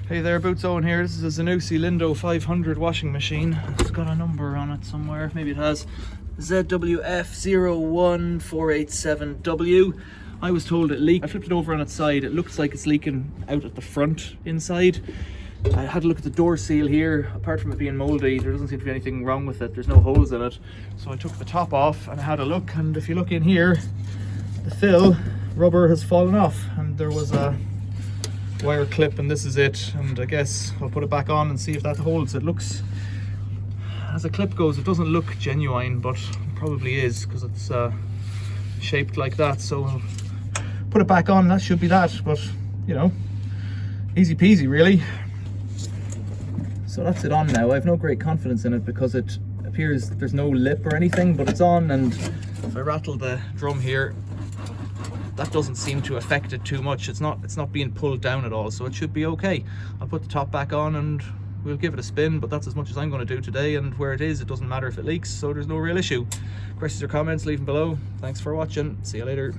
Hey there, Boots Owen here. This is a Zanussi Lindo 500 washing machine. It's got a number on it somewhere. Maybe it has ZWF01487W. I was told it leaked. I flipped it over on its side. It looks like it's leaking out at the front inside. I had a look at the door seal here. Apart from it being mouldy, there doesn't seem to be anything wrong with it. There's no holes in it. So I took the top off and I had a look, and if you look in here, the fill rubber has fallen off, and there was a wire clip, and this is it. And I guess I'll put it back on and see if that holds. It looks, as a clip goes, it doesn't look genuine, but it probably is because it's shaped like that. So I'll put it back on. That should be that, but you know, easy peasy really. So that's it on now. I have no great confidence in it because it appears there's no lip or anything, but it's on. And if I rattle the drum here, that doesn't seem to affect it too much. It's not being pulled down at all, so it should be okay. I'll put the top back on and we'll give it a spin, but that's as much as I'm going to do today. And where it is, it doesn't matter if it leaks, so there's no real issue. Questions or comments, leave them below. Thanks for watching. See you later.